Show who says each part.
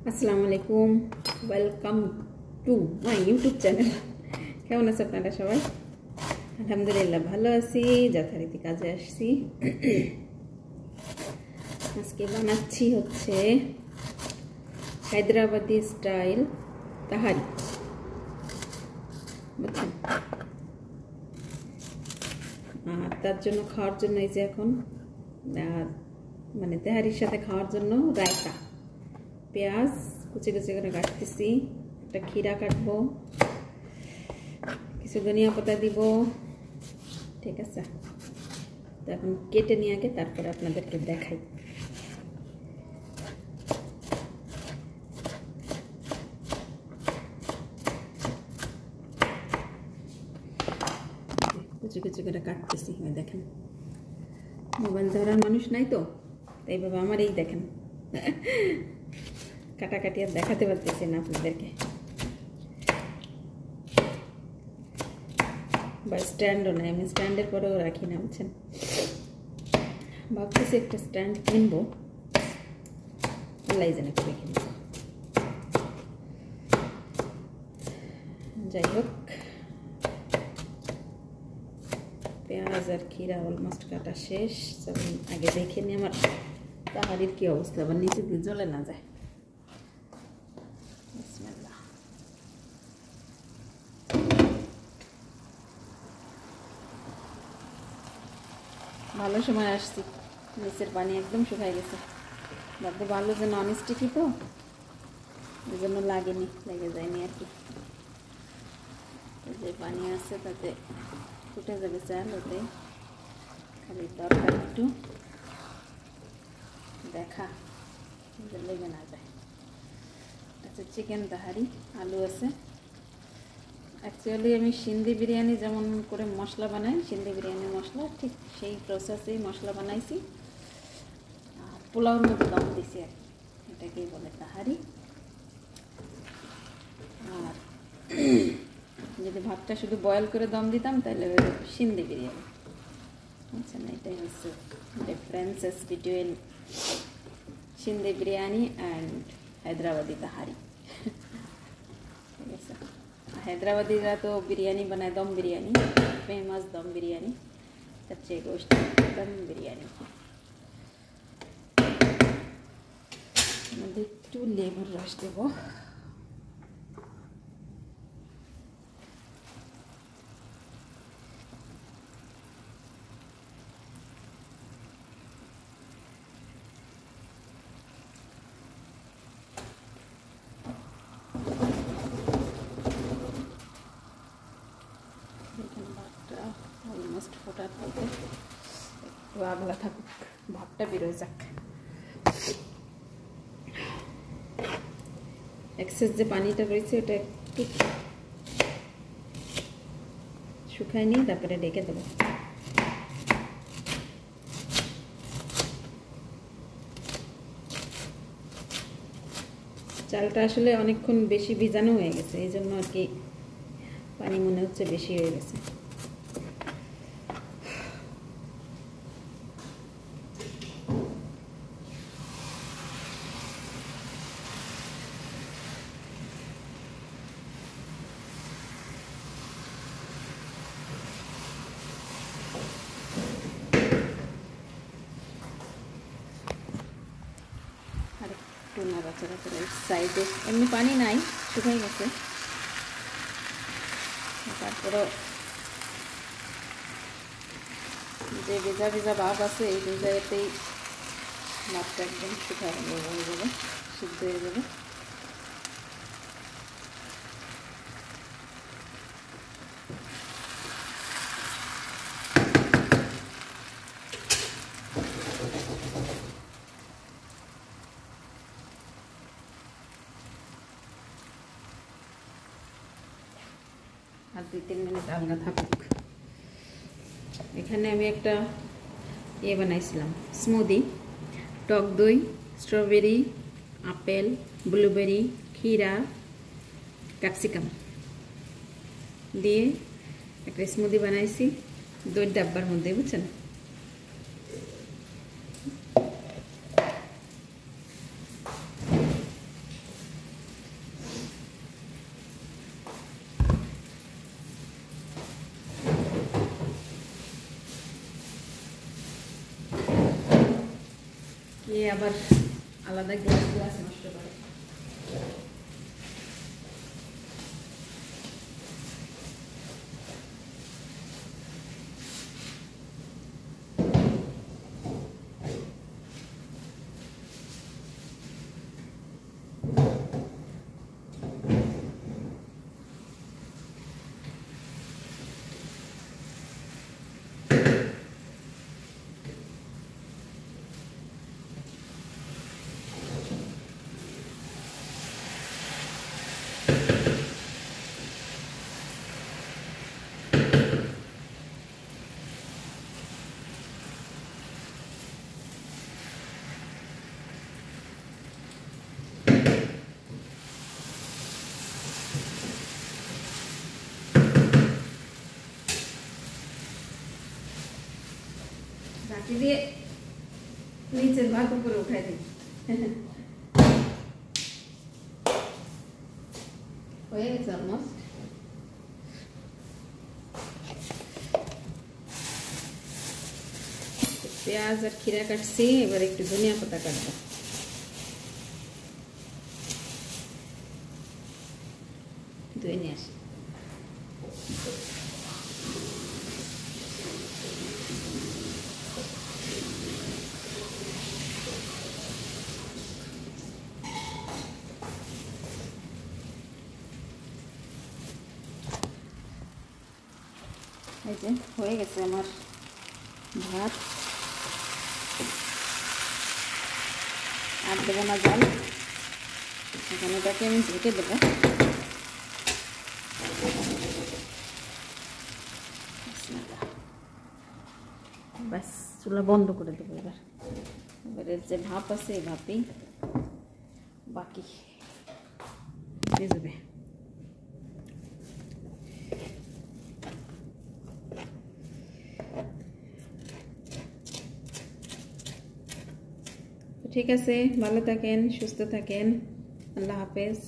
Speaker 1: আসসালামু আলাইকুম, welcome to my YouTube channel. কেমন আছে আপনারা সবাই? আলহামদুলিল্লাহ ভালো আছি, যথারীতি কাজে আসছি। আজকে বানাচ্ছি হচ্ছে হায়দ্রাবাদি স্টাইল তাহারি, বুঝছেন? আর তার জন্য খাওয়ার জন্য এই যে এখন মানে তেহারির সাথে খাওয়ার জন্য রায়তা, পেঁয়াজ কুচি কুচি করে কাটতেছি, একটা ক্ষীরা কাটবো, কিছু ধনিয়া পাতা দিব, ঠিক আছে? তো এখন কেটে নিয়ে আগে তারপরে আপনাদেরকে দেখাই। কুচি কুচি করে কাটতেছি, দেখেন মোবাইল ধরার মানুষ নাই তো, তাই বাবা আমার এই দেখেন কাটাকাটি আর দেখাতে পারতেছি না আপনাদেরকে, বা স্ট্যান্ডও নাই, আমি স্ট্যান্ডের পরেও রাখি না, বুঝছেন? ভাবতেছি একটা স্ট্যান্ড কিনবো, আল্লাহ জানে কবে কিনবো। যাই হোক, পেঁয়াজ আর ক্ষীরা অলমোস্ট কাটা শেষ। চলুন আগে দেখে নিই আমার তাহারির কি অবস্থা, আবার নিচে দিয়ে জ্বলে না যায়। ভালো সময় আসছি, নিচের পানি একদম শুকাই গেছে। ভাবতে ভালো যে নন স্টিকি তো, এই জন্য লাগেনি, লেগে যায়নি আর কি। যে পানি আছে তাতে ফুটে যাবে চাল, ওতে খালি দরকার একটু দেখা যে লেগে না যায়। আচ্ছা, চিকেন তাহারি, আলু আছে। অ্যাকচুয়ালি আমি সিন্ধি বিরিয়ানি যেমন করে মশলা বানাই, সিন্ধি বিরিয়ানি মশলা, ঠিক সেই প্রসেসেই মশলা বানাইছি, আর পোলাওর মধ্যে দম দিছি আর কি, এটাকেই বলে তাহারি। আর যদি ভাতটা শুধু বয়েল করে দম দিতাম তাহলে সিন্ধি বিরিয়ানি। আচ্ছা, না, এটাই হচ্ছে differences between Sindhi biryani and Hyderabadi tahari, ঠিক আছে? हैदराबादीरा तो बिरयानी बनाए, दम बिरयानी, फेमस दम बिरयानी, कच्चे गोश्त दम बिरयानी। একটু লেবুর রস দেব। অলমোস্ট ফোটার থেকে একটু আগলা থাকুক, ভাবটা বেরোয় যাক। এক্সেস যে পানিটা রয়েছে ওটা একটু শুকায় নিয়ে তারপরে ডেকে দেবো। চালটা আসলে অনেকক্ষণ বেশি ভিজানো হয়ে গেছে, এই জন্য আর কি পানি মনে হচ্ছে বেশি হয়ে গেছে। আর একটু নাড়াচাড়া করে সাইডে, এমনি পানি নাই, শুকাই গেছে, তারপরে যে ভেজা ভেজা ভাব আছে এই ভেজাতেই ভাতটা একদম শুকায় হয়ে যাবে, সিদ্ধ হয়ে যাবে। আর 2-3 মিনিট আলগা থাকুক। এখানে আমি একটা বানাইছিলাম স্মুদি, টক দই, স্ট্রবেরি, আপেল, ব্লুবেরি, ক্ষীরা, ক্যাপসিকাম দিয়ে একটা স্মুদি বানাইছি দইয়ের ডাব্বার মধ্যে, বুঝছেন? আবার আলাদা গ্লাস নষ্ট করে। ঢাকি দিয়ে নিচের ভাগ উপরে উঠাই দিই। হয়ে গেছে অলমোস্ট। পেঁয়াজ আর খিরা কাটছি, এবার একটু ধনিয়া পাতা কাটবো। ধুয়ে নিয়ে আসি। এই যে হয়ে গেছে আমার ভাত। আর দেবো না জল, এখন এটাকে আমি ঢেকে দেবো। ব্যাস, চুলা বন্ধ করে দেবো। এবারের যে ভাপ আছে এই ভাপই বাকি দিয়ে যাবে। ঠিক আছে, ভালো থাকেন, সুস্থ থাকেন, আল্লাহ হাফেজ।